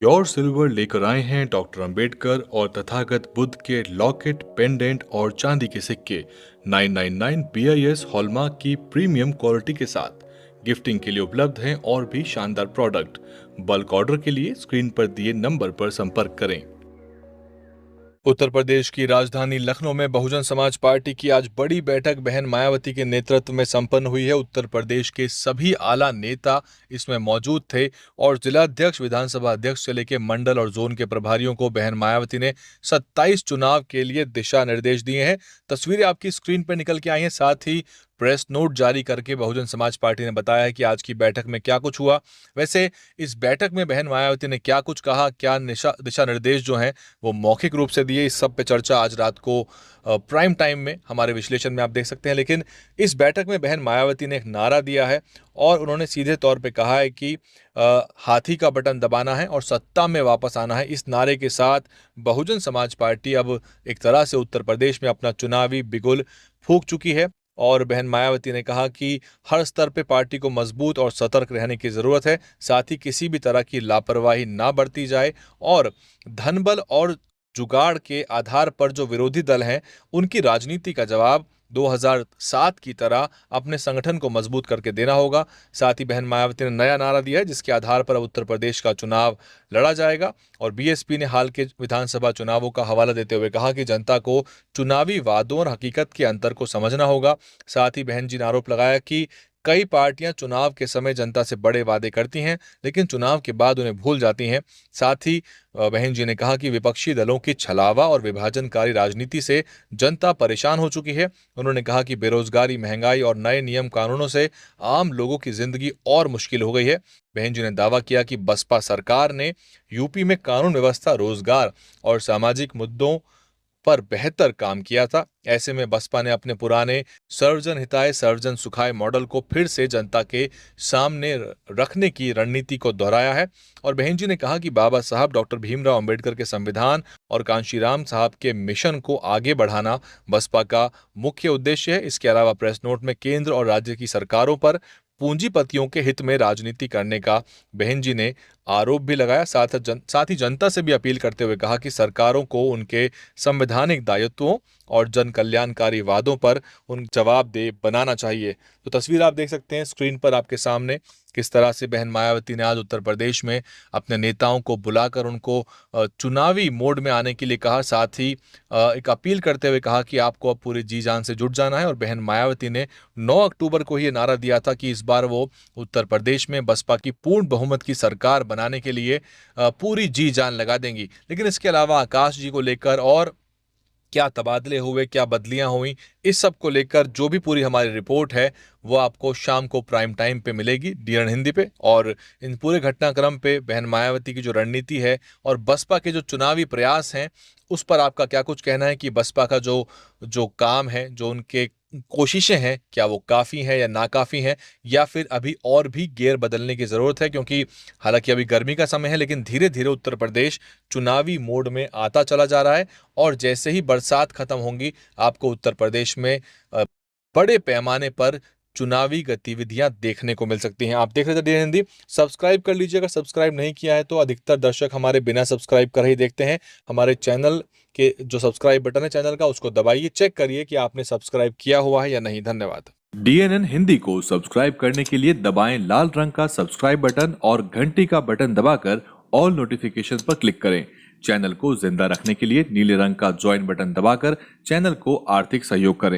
Pure silver लेकर आए हैं डॉक्टर अंबेडकर और तथागत बुद्ध के लॉकेट, पेंडेंट और चांदी के सिक्के 999 BIS हॉलमार्क की प्रीमियम क्वालिटी के साथ गिफ्टिंग के लिए उपलब्ध हैं और भी शानदार प्रोडक्ट। बल्क ऑर्डर के लिए स्क्रीन पर दिए नंबर पर संपर्क करें। उत्तर प्रदेश की राजधानी लखनऊ में बहुजन समाज पार्टी की आज बड़ी बैठक बहन मायावती के नेतृत्व में संपन्न हुई है। उत्तर प्रदेश के सभी आला नेता इसमें मौजूद थे और जिलाध्यक्ष, विधानसभा अध्यक्ष से लेकर मंडल और जोन के प्रभारियों को बहन मायावती ने 27 चुनाव के लिए दिशा निर्देश दिए हैं। तस्वीरें आपकी स्क्रीन पर निकल के आई हैं। साथ ही प्रेस नोट जारी करके बहुजन समाज पार्टी ने बताया है कि आज की बैठक में क्या कुछ हुआ। वैसे इस बैठक में बहन मायावती ने क्या कुछ कहा, क्या दिशा निर्देश जो हैं वो मौखिक रूप से दिए, इस सब पे चर्चा आज रात को प्राइम टाइम में हमारे विश्लेषण में आप देख सकते हैं। लेकिन इस बैठक में बहन मायावती ने एक नारा दिया है और उन्होंने सीधे तौर पे कहा है कि हाथी का बटन दबाना है और सत्ता में वापस आना है। इस नारे के साथ बहुजन समाज पार्टी अब एक तरह से उत्तर प्रदेश में अपना चुनावी बिगुल फूंक चुकी है। और बहन मायावती ने कहा कि हर स्तर पे पार्टी को मजबूत और सतर्क रहने की जरूरत है। साथ ही किसी भी तरह की लापरवाही ना बरती जाए और धनबल और जुगाड़ के आधार पर जो विरोधी दल हैं उनकी राजनीति का जवाब 2007 की तरह अपने संगठन को मजबूत करके देना होगा। साथ ही बहन मायावती ने नया नारा दिया है जिसके आधार पर अब उत्तर प्रदेश का चुनाव लड़ा जाएगा। और बीएसपी ने हाल के विधानसभा चुनावों का हवाला देते हुए कहा कि जनता को चुनावी वादों और हकीकत के अंतर को समझना होगा। साथ ही बहन जी ने आरोप लगाया कि कई पार्टियां चुनाव के समय जनता से बड़े वादे करती हैं लेकिन चुनाव के बाद उन्हें भूल जाती हैं। साथ ही बहन जी ने कहा कि विपक्षी दलों की छलावा और विभाजनकारी राजनीति से जनता परेशान हो चुकी है। उन्होंने कहा कि बेरोजगारी, महंगाई और नए नियम कानूनों से आम लोगों की जिंदगी और मुश्किल हो गई है। बहन जी ने दावा किया कि बसपा सरकार ने यूपी में कानून व्यवस्था, रोजगार और सामाजिक मुद्दों पर बेहतर काम किया था। ऐसे में बसपा ने अपने पुराने सर्वजन हिताय सर्वजन सुखाय मॉडल को फिर से जनता के सामने रखने की रणनीति को दोहराया है। और बहन जी ने कहा कि बाबा साहब डॉक्टर भीमराव अंबेडकर के संविधान और कांशीराम साहब के मिशन को आगे बढ़ाना बसपा का मुख्य उद्देश्य है। इसके अलावा प्रेस नोट में केंद्र और राज्य की सरकारों पर पूंजीपतियों के हित में राजनीति करने का बहन जी ने आरोप भी लगाया। साथ ही जनता से भी अपील करते हुए कहा कि सरकारों को उनके संवैधानिक दायित्वों और जन कल्याणकारी वादों पर उन जवाबदेह बनाना चाहिए। तो तस्वीर आप देख सकते हैं स्क्रीन पर आपके सामने किस तरह से बहन मायावती ने आज उत्तर प्रदेश में अपने नेताओं को बुलाकर उनको चुनावी मोड में आने के लिए कहा। साथ ही एक अपील करते हुए कहा कि आपको अब पूरी जी जान से जुट जाना है। और बहन मायावती ने 9 अक्टूबर को ही नारा दिया था कि इस बार वो उत्तर प्रदेश में बसपा की पूर्ण बहुमत की सरकार बनाने के लिए पूरी जी जान लगा देंगी। लेकिन इसके अलावा आकाश जी को लेकर और क्या तबादले हुए, क्या बदलियां हुई, इस सब को लेकर जो भी पूरी हमारी रिपोर्ट है वो आपको शाम को प्राइम टाइम पे मिलेगी डीएन हिंदी पे। और इन पूरे घटनाक्रम पे बहन मायावती की जो रणनीति है और बसपा के जो चुनावी प्रयास हैं उस पर आपका क्या कुछ कहना है कि बसपा का जो जो काम है, जो उनके कोशिशें हैं, क्या वो काफ़ी हैं या नाकाफ़ी हैं, या फिर अभी और भी गियर बदलने की ज़रूरत है? क्योंकि हालांकि अभी गर्मी का समय है लेकिन धीरे धीरे उत्तर प्रदेश चुनावी मोड में आता चला जा रहा है। और जैसे ही बरसात खत्म होंगी आपको उत्तर प्रदेश में बड़े पैमाने पर चुनावी गतिविधियां देखने को मिल सकती हैं। आप देख रहे थे डीएन हिंदी, सब्सक्राइब कर लीजिए अगर सब्सक्राइब नहीं किया है तो। अधिकतर दर्शक हमारे बिना सब्सक्राइब कर ही देखते हैं। हमारे चैनल के जो सब्सक्राइब बटन है चैनल का उसको दबाइए, चेक करिए कि आपने सब्सक्राइब किया हुआ है या नहीं। धन्यवाद। डीएनएन हिंदी को सब्सक्राइब करने के लिए दबाएं लाल रंग का सब्सक्राइब बटन और घंटी का बटन दबाकर ऑल नोटिफिकेशन पर क्लिक करें। चैनल को जिंदा रखने के लिए नीले रंग का ज्वाइन बटन दबाकर चैनल को आर्थिक सहयोग करें।